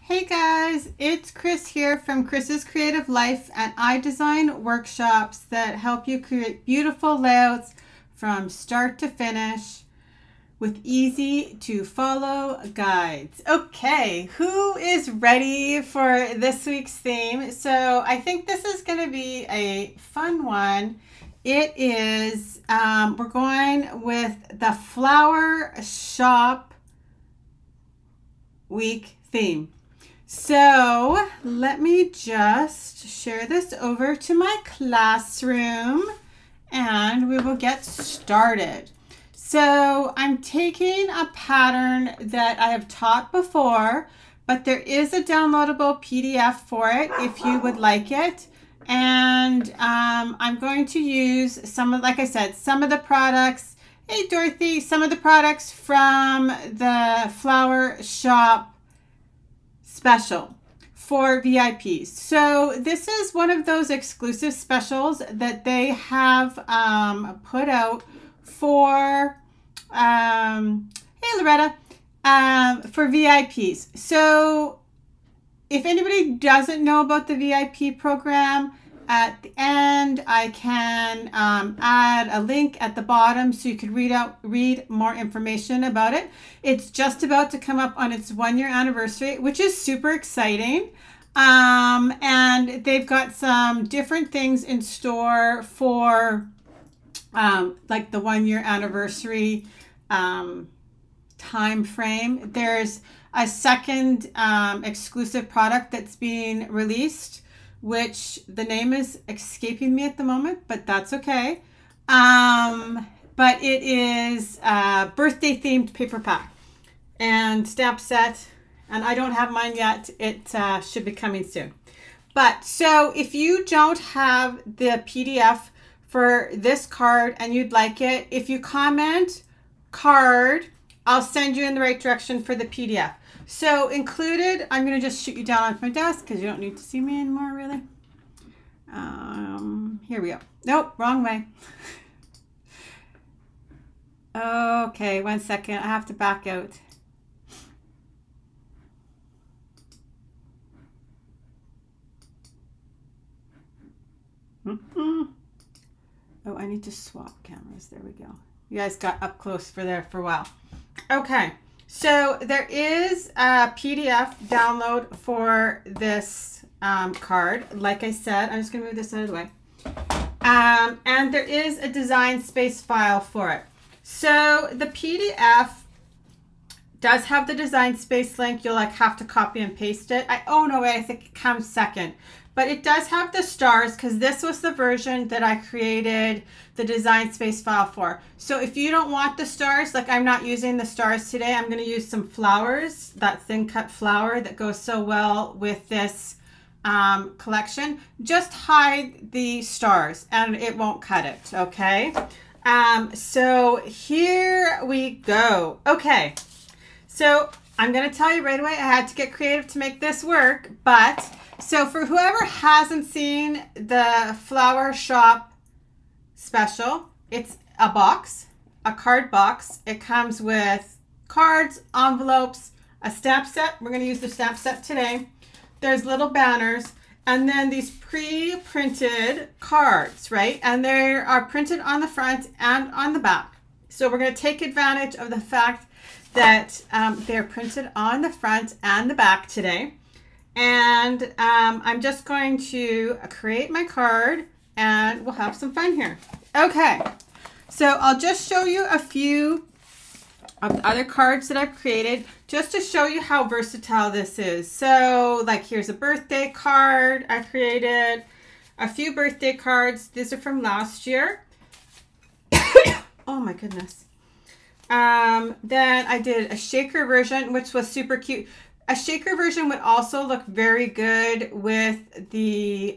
Hey guys, it's Chris here from Chris's Creative Life, and I design workshops that help you create beautiful layouts from start to finish with easy to follow guides. Okay, who is ready for this week's theme? So I think this is going to be a fun one. It is, we're going with the flower shop week theme. So let me just share this over to my classroom and we will get started. So I'm taking a pattern that I have taught before, but there is a downloadable PDF for it if you would like it. And I'm going to use some of, like I said, some of the products. Hey Dorothy, some of the products from the Flower Shop special for VIPs. So this is one of those exclusive specials that they have put out for hey Loretta, for VIPs. So if anybody doesn't know about the VIP program, at the end I can add a link at the bottom so you could read more information about it. It's just about to come up on its 1-year anniversary, which is super exciting. And they've got some different things in store for like the 1-year anniversary time frame. There's a second exclusive product that's being released, which the name is escaping me at the moment, but that's okay. But it is a birthday themed paper pack and stamp set, and I don't have mine yet. It should be coming soon. But so if you don't have the PDF for this card and you'd like it, if you comment card, I'll send you in the right direction for the PDF. So included, I'm going to just shoot you down off my desk because you don't need to see me anymore, really. Here we go. Nope, wrong way. Okay, 1 second. I have to back out. Oh, I need to swap cameras. There we go. You guys got up close for a while. Okay. So there is a PDF download for this card. Like I said, I'm just going to move this out of the way. And there is a design space file for it. So the PDF does have the design space link. You'll have to copy and paste it. Oh no, wait, I think it comes second. But it does have the stars because this was the version that I created the design space file for. So if you don't want the stars, like I'm not using the stars today, I'm going to use some flowers, that thin cut flower that goes so well with this collection. Just hide the stars and it won't cut it, okay? So here we go. Okay, so I'm going to tell you right away, I had to get creative to make this work, but so for whoever hasn't seen the Flower Shop special, it's a box, a card box. It comes with cards, envelopes, a stamp set. We're going to use the stamp set today. There's little banners, and then these pre-printed cards, right? And they are printed on the front and on the back. So we're going to take advantage of the fact that they're printed on the front and the back today. And I'm just going to create my card and we'll have some fun here. Okay, so I'll just show you a few of the other cards that I've created just to show you how versatile this is. So like here's a birthday card. I created a few birthday cards. These are from last year. Oh my goodness. Then I did a shaker version, which was super cute. A shaker version would also look very good with the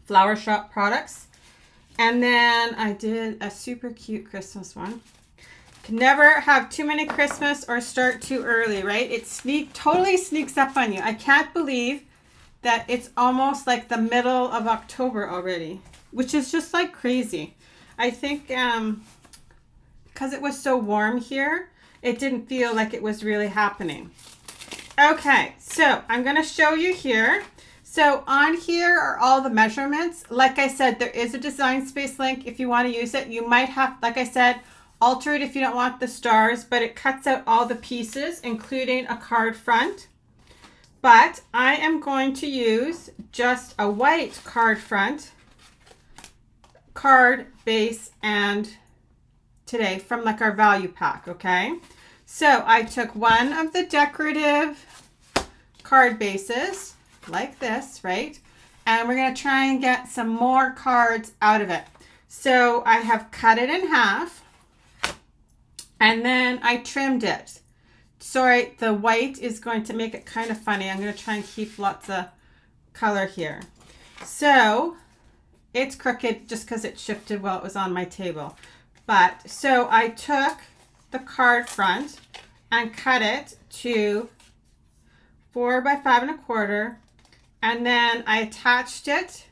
Flower Shop products. And then I did a super cute Christmas one. Can never have too many Christmas or start too early, right? It totally sneaks up on you. I can't believe that it's almost like the middle of October already, which is just like crazy. I think because it was so warm here, it didn't feel like it was really happening. Okay, so I'm going to show you here. So on here are all the measurements. Like I said, there is a Design Space link if you want to use it. You might have, like I said, alter it if you don't want the stars, but it cuts out all the pieces, including a card front. But I am going to use just a white card front, card base, and today from like our value pack, okay? So I took one of the decorative card bases like this, right? And we're going to try and get some more cards out of it. So I have cut it in half and then I trimmed it. Sorry, the white is going to make it kind of funny. I'm going to try and keep lots of color here. So it's crooked just because it shifted while it was on my table. But so I took the card front and cut it to 4 by 5 1/4, and then I attached it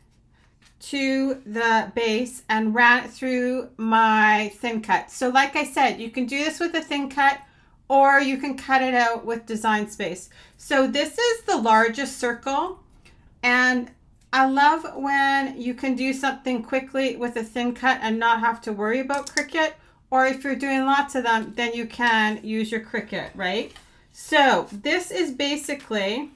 to the base and ran it through my thin cut. So like I said, you can do this with a thin cut or you can cut it out with Design Space. So this is the largest circle, and I love when you can do something quickly with a thin cut and not have to worry about Cricut. Or if you're doing lots of them, then you can use your Cricut, right? So this is basically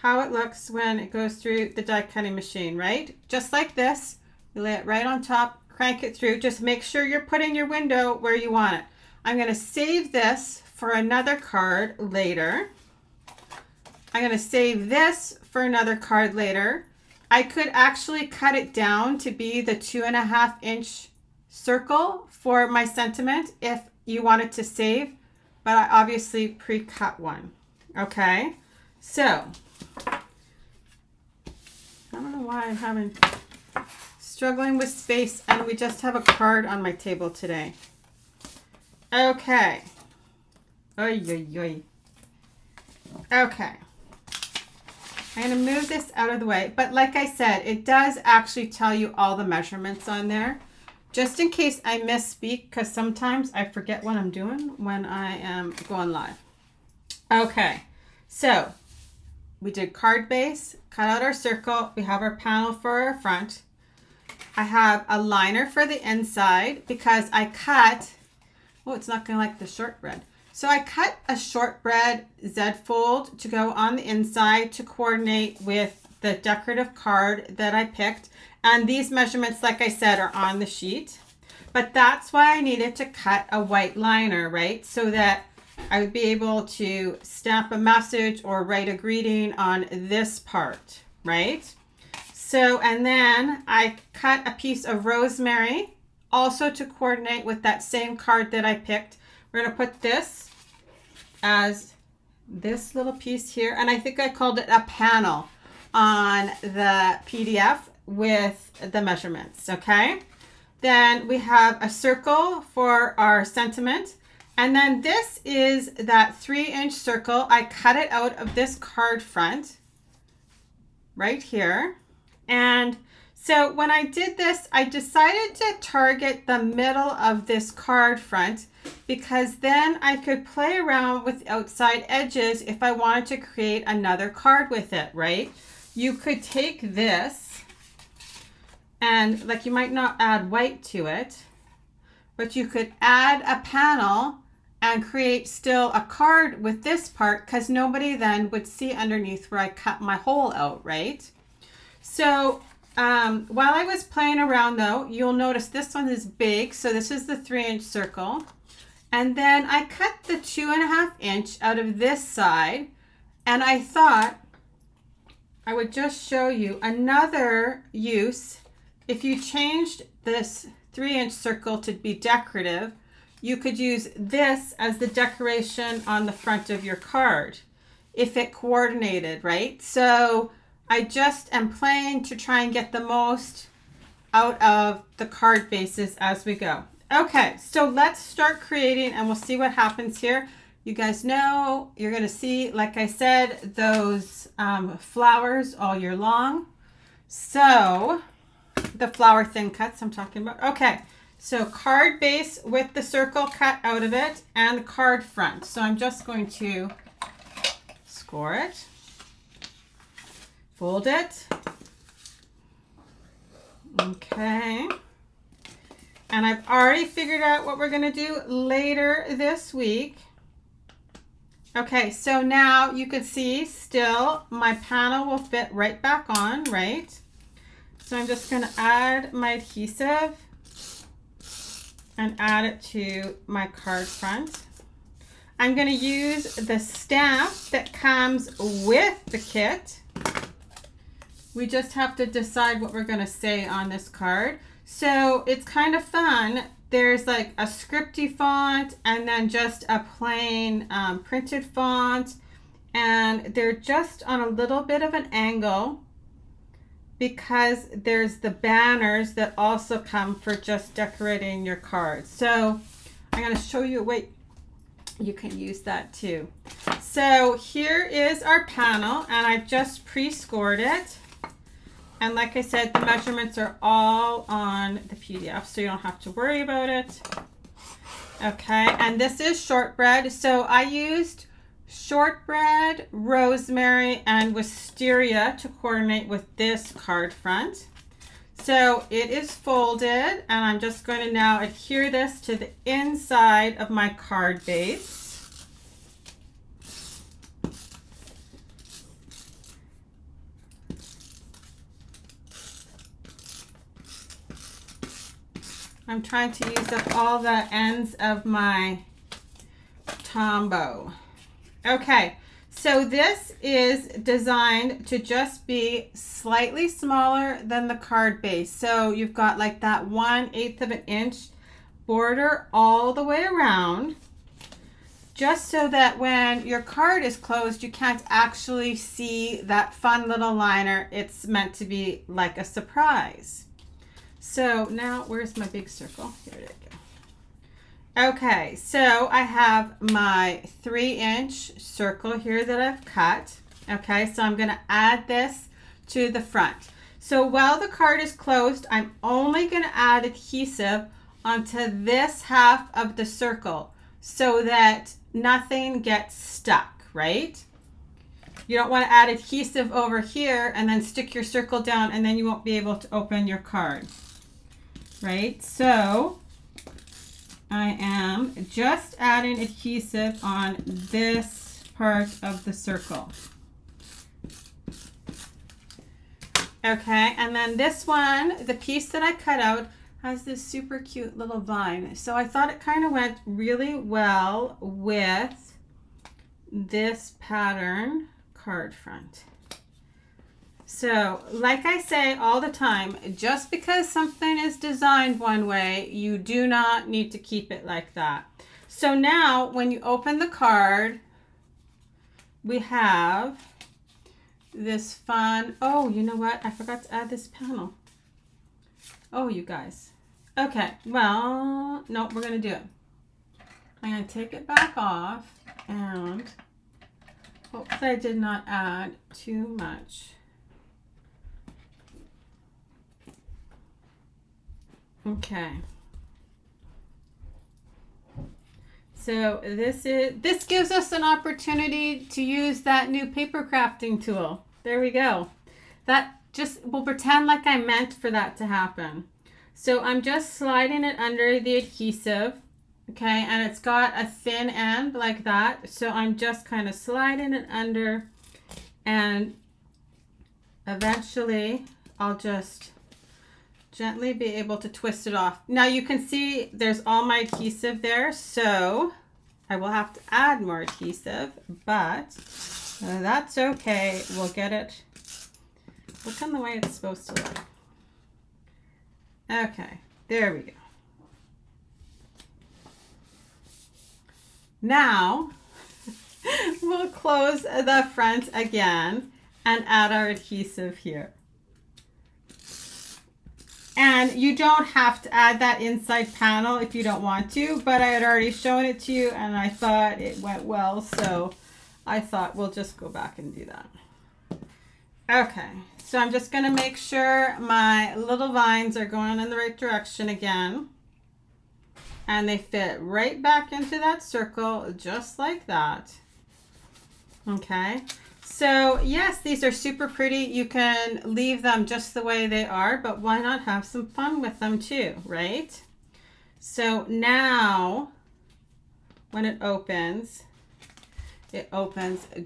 how it looks when it goes through the die cutting machine, right? Just like this, you lay it right on top, crank it through. Just make sure you're putting your window where you want it. I'm going to save this for another card later. I'm going to save this for another card later. I could actually cut it down to be the 2.5 inch circle for my sentiment if you wanted to save, but I obviously pre-cut one. Okay, so I don't know why I'm struggling with space, and we just have a card on my table today. Okay. Oy, oy, oy. Okay. I'm going to move this out of the way, but like I said, it does actually tell you all the measurements on there. Just in case I misspeak, because sometimes I forget what I'm doing when I am going live. Okay, so we did card base, cut out our circle. We have our panel for our front. I have a liner for the inside because I cut, oh, it's not going to like the shortbread. So I cut a shortbread Z fold to go on the inside to coordinate with the decorative card that I picked. And these measurements, like I said, are on the sheet. But that's why I needed to cut a white liner, right? So that I would be able to stamp a message or write a greeting on this part, right? So, and then I cut a piece of rosemary also to coordinate with that same card that I picked. We're going to put this as this little piece here. And I think I called it a panel on the PDF with the measurements, okay? Then we have a circle for our sentiment. And then this is that 3-inch circle. I cut it out of this card front right here. And so when I did this, I decided to target the middle of this card front because then I could play around with outside edges if I wanted to create another card with it, right? You could take this and like you might not add white to it, but you could add a panel and create still a card with this part because nobody then would see underneath where I cut my hole out, right? So while I was playing around though, you'll notice this one is big. So this is the 3-inch circle. And then I cut the 2.5 inch out of this side. And I thought I would just show you another use. If you changed this 3-inch circle to be decorative, you could use this as the decoration on the front of your card if it coordinated, right? So I just am playing to try and get the most out of the card bases as we go. Okay, so let's start creating and we'll see what happens here. You guys know you're going to see, like I said, those flowers all year long. So the flower thin cuts I'm talking about. Okay, so card base with the circle cut out of it and the card front. So I'm just going to score it, fold it. Okay. And I've already figured out what we're going to do later this week. Okay, so now you can see still my panel will fit right back on, right? So I'm just going to add my adhesive and add it to my card front. I'm going to use the stamp that comes with the kit. We just have to decide what we're going to say on this card. So it's kind of fun. There's like a scripty font and then just a plain printed font. And they're just on a little bit of an angle because there's the banners that also come for just decorating your cards. So I'm going to show you, wait, you can use that too. So here is our panel and I've just pre-scored it. And like I said, the measurements are all on the PDF, so you don't have to worry about it. Okay, and this is shortbread. So I used shortbread, rosemary, and wisteria to coordinate with this card front. So it is folded, and I'm just going to now adhere this to the inside of my card base. I'm trying to use up all the ends of my Tombow. Okay, so this is designed to just be slightly smaller than the card base. So you've got like that 1/8 of an inch border all the way around, just so that when your card is closed, you can't actually see that fun little liner. It's meant to be like a surprise. So now, where's my big circle? Here it is. Okay, so I have my 3-inch circle here that I've cut. Okay, so I'm going to add this to the front. So while the card is closed, I'm only going to add adhesive onto this half of the circle so that nothing gets stuck, right? You don't want to add adhesive over here and then stick your circle down and then you won't be able to open your card. Right, so I am just adding adhesive on this part of the circle. Okay, and then this one, the piece that I cut out, has this super cute little vine. So I thought it kind of went really well with this pattern card front. So, like I say all the time, just because something is designed one way, you do not need to keep it like that. So now, when you open the card, we have this fun, oh, you know what? I forgot to add this panel. Oh, you guys. Okay, well, no, we're going to do it. I'm going to take it back off and hopefully I did not add too much. Okay, so this gives us an opportunity to use that new paper crafting tool. There we go. That just will pretend like I meant for that to happen. So I'm just sliding it under the adhesive, okay, and it's got a thin end like that. So I'm just kind of sliding it under and eventually I'll just gently be able to twist it off. Now you can see there's all my adhesive there, so I will have to add more adhesive, but that's okay. We'll get it looking the way it's supposed to look. Okay, there we go. Now we'll close the front again and add our adhesive here. And you don't have to add that inside panel if you don't want to, but I had already shown it to you and I thought it went well, so I thought we'll just go back and do that. Okay, so I'm just going to make sure my little vines are going in the right direction again. And they fit right back into that circle just like that. Okay. So yes, these are super pretty. You can leave them just the way they are, but why not have some fun with them too, right? So now when it opens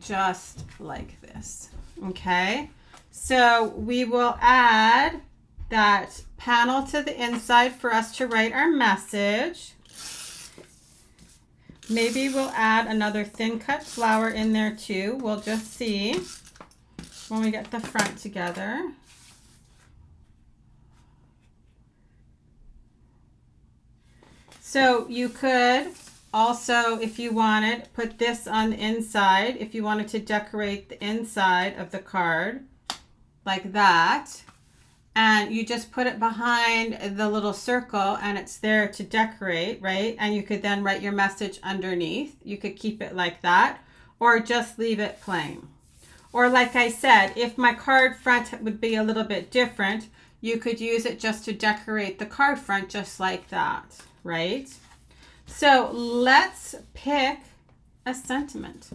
just like this. Okay. So we will add that panel to the inside for us to write our message. Maybe we'll add another thin cut flower in there too. We'll just see when we get the front together. So you could also, if you wanted, put this on the inside if you wanted to decorate the inside of the card like that. And you just put it behind the little circle and it's there to decorate, right? And you could then write your message underneath. You could keep it like that or just leave it plain. Or like I said, if my card front would be a little bit different, you could use it just to decorate the card front just like that, right? So let's pick a sentiment.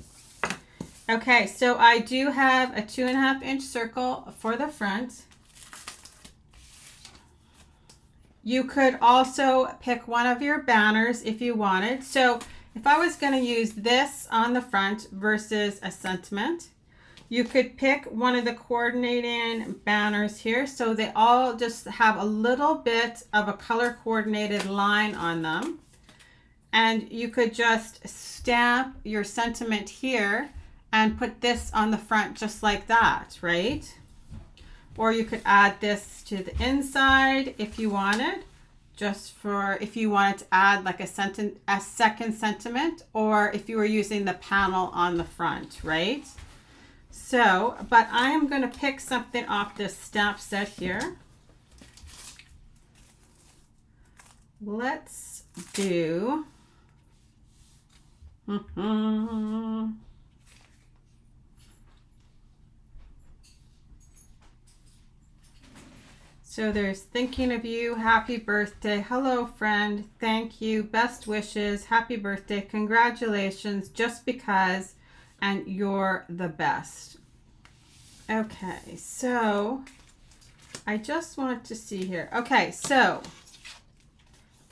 Okay, so I do have a 2.5-inch circle for the front. You could also pick one of your banners if you wanted. So if I was going to use this on the front versus a sentiment, you could pick one of the coordinating banners here. So they all just have a little bit of a color coordinated line on them. And you could just stamp your sentiment here and put this on the front just like that, right? Or you could add this to the inside if you wanted, just for if you wanted to add like a second sentiment, or if you were using the panel on the front, right? So, but I am going to pick something off this stamp set here. Let's do... So there's thinking of you, happy birthday, hello friend, thank you, best wishes, happy birthday, congratulations, just because, and you're the best. Okay, so I just want to see here. Okay, so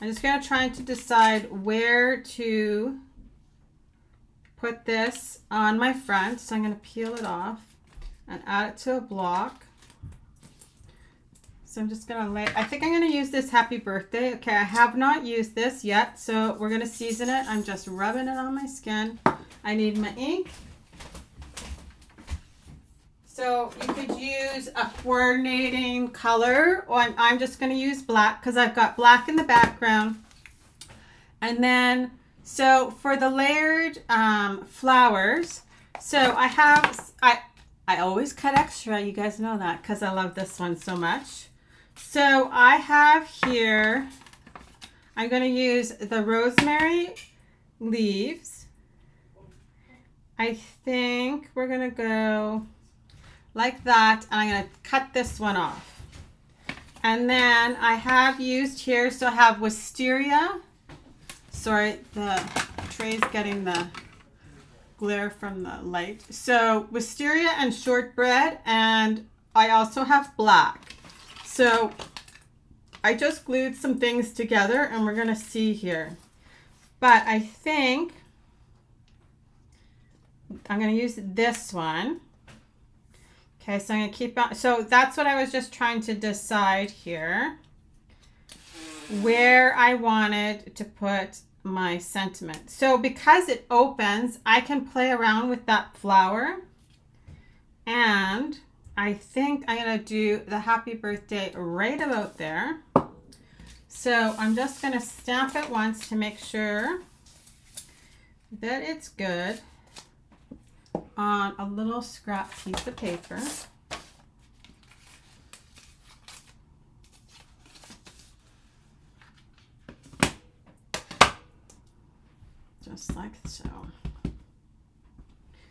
I'm just going to try to decide where to put this on my front. So I'm going to peel it off and add it to a block. So I'm just going to I think I'm going to use this happy birthday. Okay, I have not used this yet, so we're going to season it. I'm just rubbing it on my skin. I need my ink. So you could use a coordinating color, or I'm just going to use black because I've got black in the background. And then, so for the layered flowers, so I always cut extra. You guys know that because I love this one so much. So I have here, I'm going to use the rosemary leaves. I think we're going to go like that, and I'm going to cut this one off. And then I have used here, so I have wisteria. Sorry, the tray's getting the glare from the light. So wisteria and shortbread, and I also have black. So I just glued some things together and we're going to see here. But I think I'm going to use this one. Okay, so I'm going to keep on. So that's what I was just trying to decide here, where I wanted to put my sentiment. So because it opens, I can play around with that flower, and I think I'm going to do the happy birthday right about there. So I'm just going to stamp it once to make sure that it's good on a little scrap piece of paper. Just like so.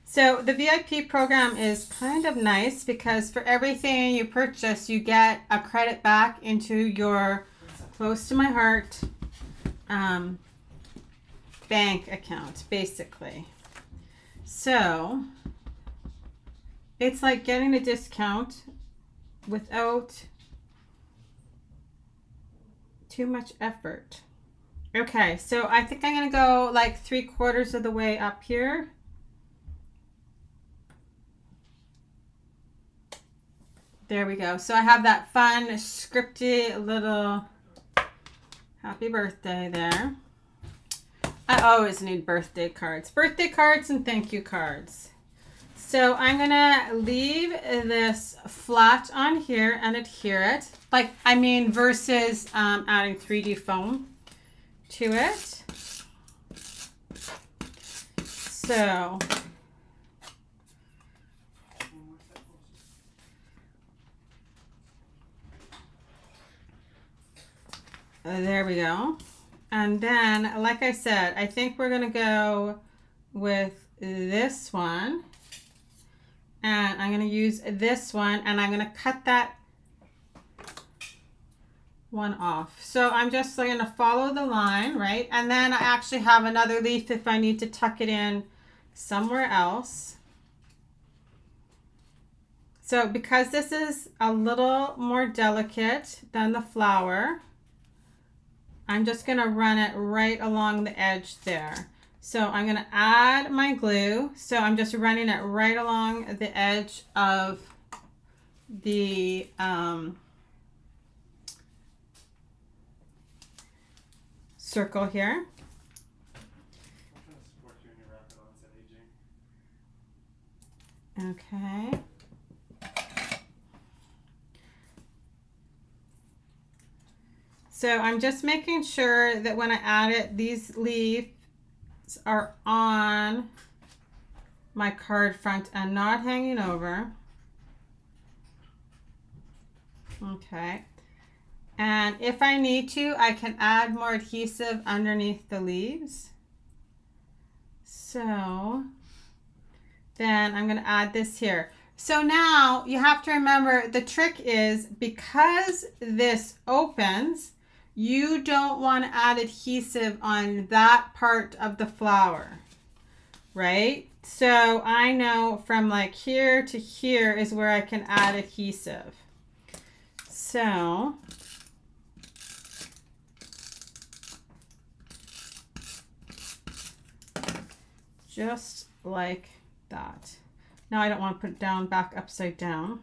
So the VIP program is kind of nice because for everything you purchase, you get a credit back into your close to my heart bank account, basically. So it's like getting a discount without too much effort. Okay, so I think I'm gonna go like 3/4 of the way up here. There we go. So I have that fun, scripty little happy birthday there. I always need birthday cards and thank you cards. So I'm gonna leave this flat on here and adhere it. Like, I mean, versus adding 3D foam to it. So there we go. And then, like I said, I think we're gonna go with this one. And I'm gonna use this one and I'm gonna cut that one off. So I'm just gonna follow the line, right? And then I actually have another leaf if I need to tuck it in somewhere else. So because this is a little more delicate than the flower, I'm just gonna run it right along the edge there. So I'm gonna add my glue. So I'm just running it right along the edge of the circle here. Okay. So I'm just making sure that when I add it, these leaves are on my card front and not hanging over. Okay. And if I need to, I can add more adhesive underneath the leaves. So then I'm going to add this here. So now you have to remember the trick is because this opens, you don't want to add adhesive on that part of the flower, right? So I know from like here to here is where I can add adhesive. So just like that. Now I don't want to put it down back upside down.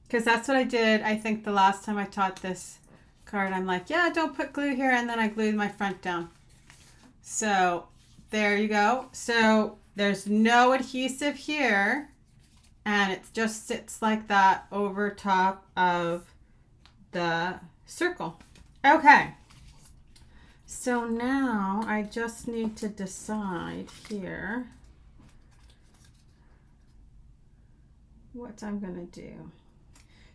Because that's what I did, I think, the last time I taught this card. I'm like, yeah, don't put glue here, and then I glued my front down. So there you go. So there's no adhesive here, and it just sits like that over top of the circle. Okay. So now I just need to decide here what I'm going to do.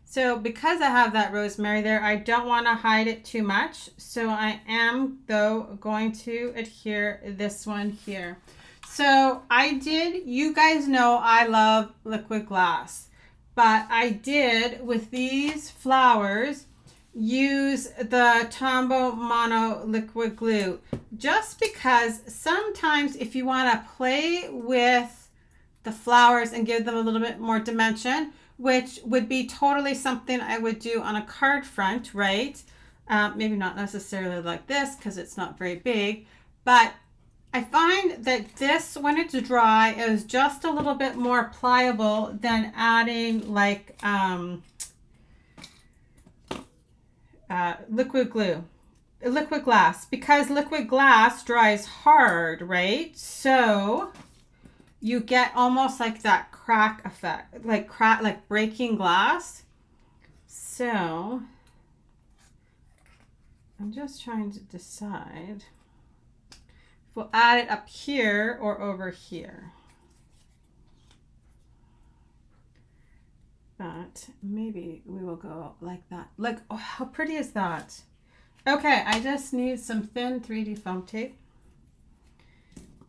So because I have that rosemary there, I don't want to hide it too much. So I am, though, going to adhere this one here. So I did, you guys know I love liquid glass, but I did, with these flowers, use the Tombow Mono liquid glue, just because sometimes if you want to play with the flowers and give them a little bit more dimension, which would be totally something I would do on a card front, right? Maybe not necessarily like this because it's not very big, but I find that this, when it's dry, is just a little bit more pliable than adding like liquid glass, because liquid glass dries hard, right? So you get almost like that crack effect, like breaking glass. So I'm just trying to decide if we'll add it up here or over here. But maybe we will go like that. Like, oh, how pretty is that? Okay, I just need some thin 3D foam tape.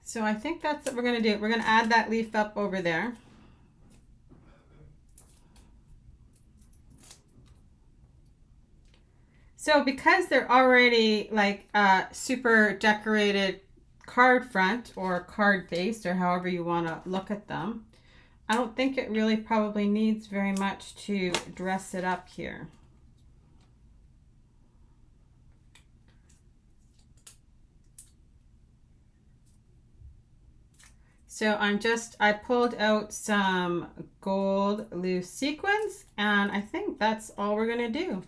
So I think that's what we're going to do. We're going to add that leaf up over there. So because they're already like super decorated card front or card based or however you want to look at them, I don't think it really probably needs very much to dress it up here. So I pulled out some gold loose sequins, and I think that's all we're gonna do.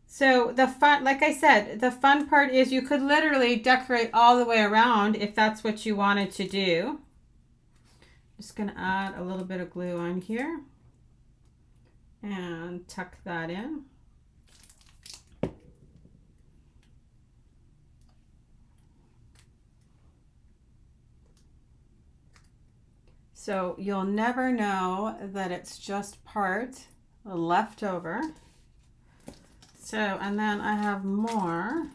So the fun, like I said, the fun part is you could literally decorate all the way around if that's what you wanted to do. Just gonna add a little bit of glue on here and tuck that in. So you'll never know that it's just part left over. So, and then I have more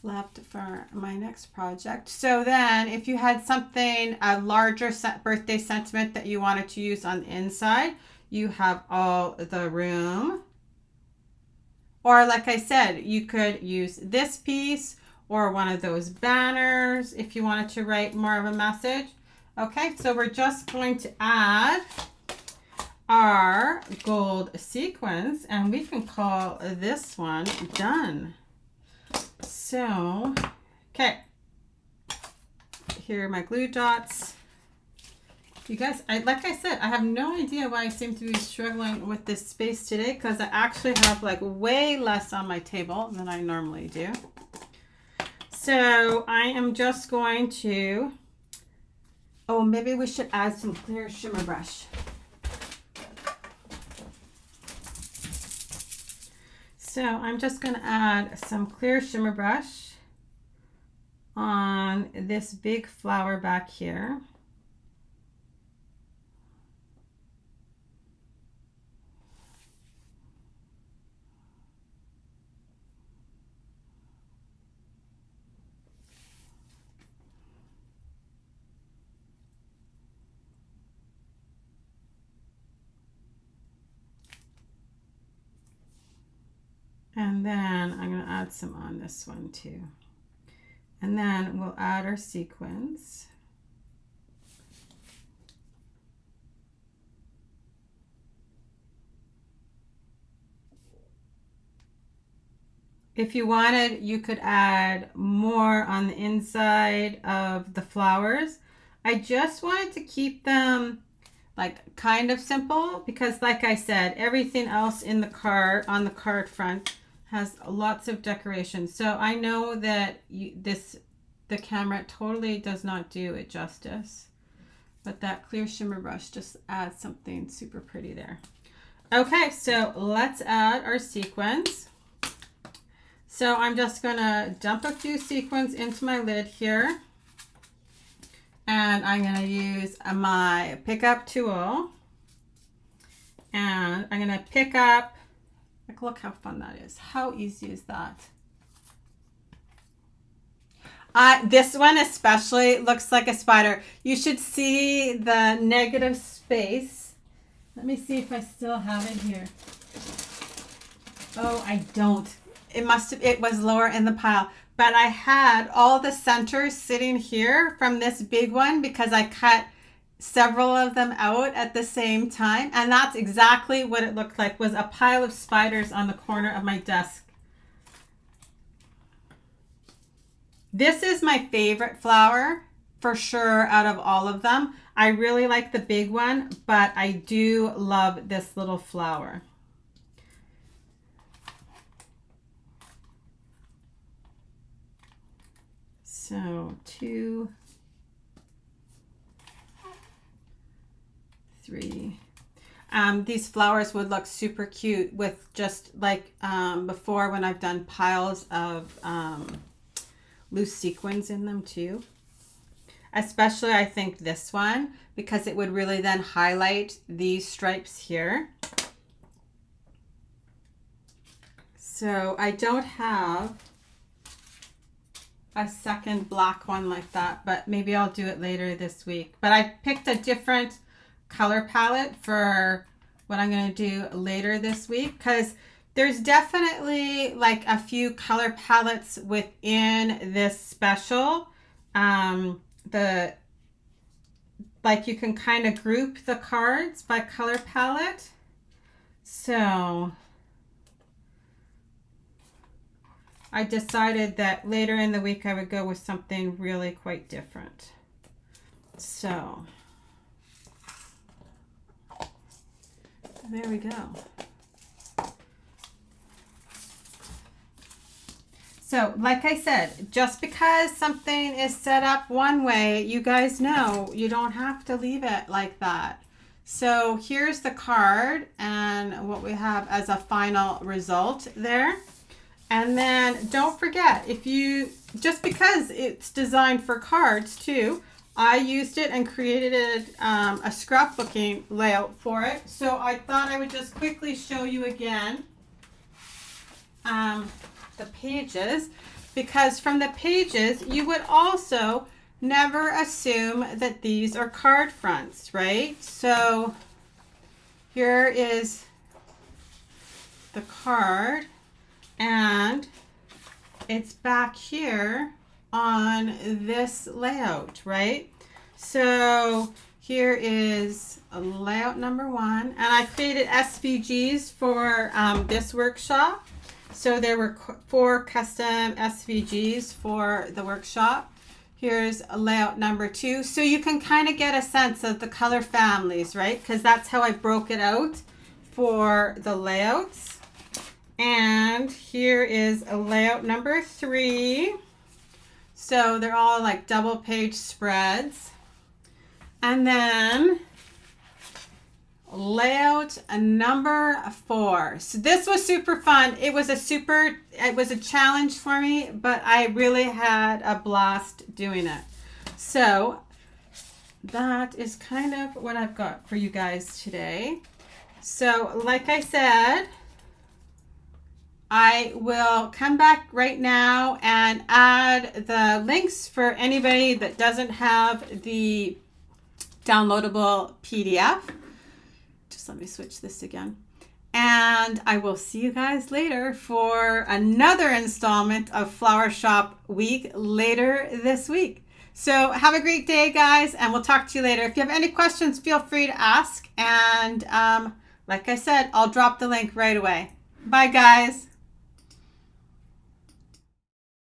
left for my next project. So then if you had something, a larger birthday sentiment that you wanted to use on the inside, you have all the room. Or like I said, you could use this piece or one of those banners if you wanted to write more of a message. Okay, so we're just going to add our gold sequins, and we can call this one done. So, okay, here are my glue dots. You guys, like I said, I have no idea why I seem to be struggling with this space today, because I actually have like way less on my table than I normally do. So I am just going to, oh, maybe we should add some clear shimmer brush. So I'm just going to add some clear shimmer brush on this big flower back here. And then I'm going to add some on this one too. And then we'll add our sequins. If you wanted, you could add more on the inside of the flowers. I just wanted to keep them like kind of simple because like I said, everything else in the card, on the card front, has lots of decoration. So I know that the camera totally does not do it justice, but that clear shimmer brush just adds something super pretty there. Okay, so let's add our sequins. So I'm just gonna dump a few sequins into my lid here, and I'm gonna use my pickup tool, and I'm gonna pick up, like, look how fun that is. How easy is that? This one especially looks like a spider. You should see the negative space. Let me see if I still have it here. Oh, I don't. It was lower in the pile, but I had all the centers sitting here from this big one because I cut several of them out at the same time, and that's exactly what it looked like, was a pile of spiders on the corner of my desk. This is my favorite flower for sure out of all of them. I really like the big one, but I do love this little flower. So 2, 3. These flowers would look super cute with just like before when I've done piles of loose sequins in them too. Especially I think this one, because it would really then highlight these stripes here. So I don't have a second black one like that, but maybe I'll do it later this week. But I picked a different color palette for what I'm going to do later this week, because there's definitely like a few color palettes within this special. Like you can kind of group the cards by color palette. So I decided that later in the week I would go with something really quite different. So there we go. So like I said, just because something is set up one way, you guys know you don't have to leave it like that. So here's the card and what we have as a final result there. And then don't forget, if you, just because it's designed for cards too, I used it and created a scrapbooking layout for it. So I thought I would just quickly show you again the pages, because from the pages you would also never assume that these are card fronts, right? So here is the card and it's back here on this layout, right? So here is a layout number 1, and I created SVGs for this workshop. So there were 4 custom SVGs for the workshop. Here's a layout number 2. So you can kind of get a sense of the color families, right? Because that's how I broke it out for the layouts. And here is a layout number 3. So they're all like double page spreads. And then layout number 4. So this was super fun. It was a challenge for me, but I really had a blast doing it. So that is kind of what I've got for you guys today. So like I said, I will come back right now and add the links for anybody that doesn't have the downloadable PDF. Just let me switch this again. And I will see you guys later for another installment of Flower Shop Week later this week. So have a great day, guys, and we'll talk to you later. If you have any questions, feel free to ask. And like I said, I'll drop the link right away. Bye, guys.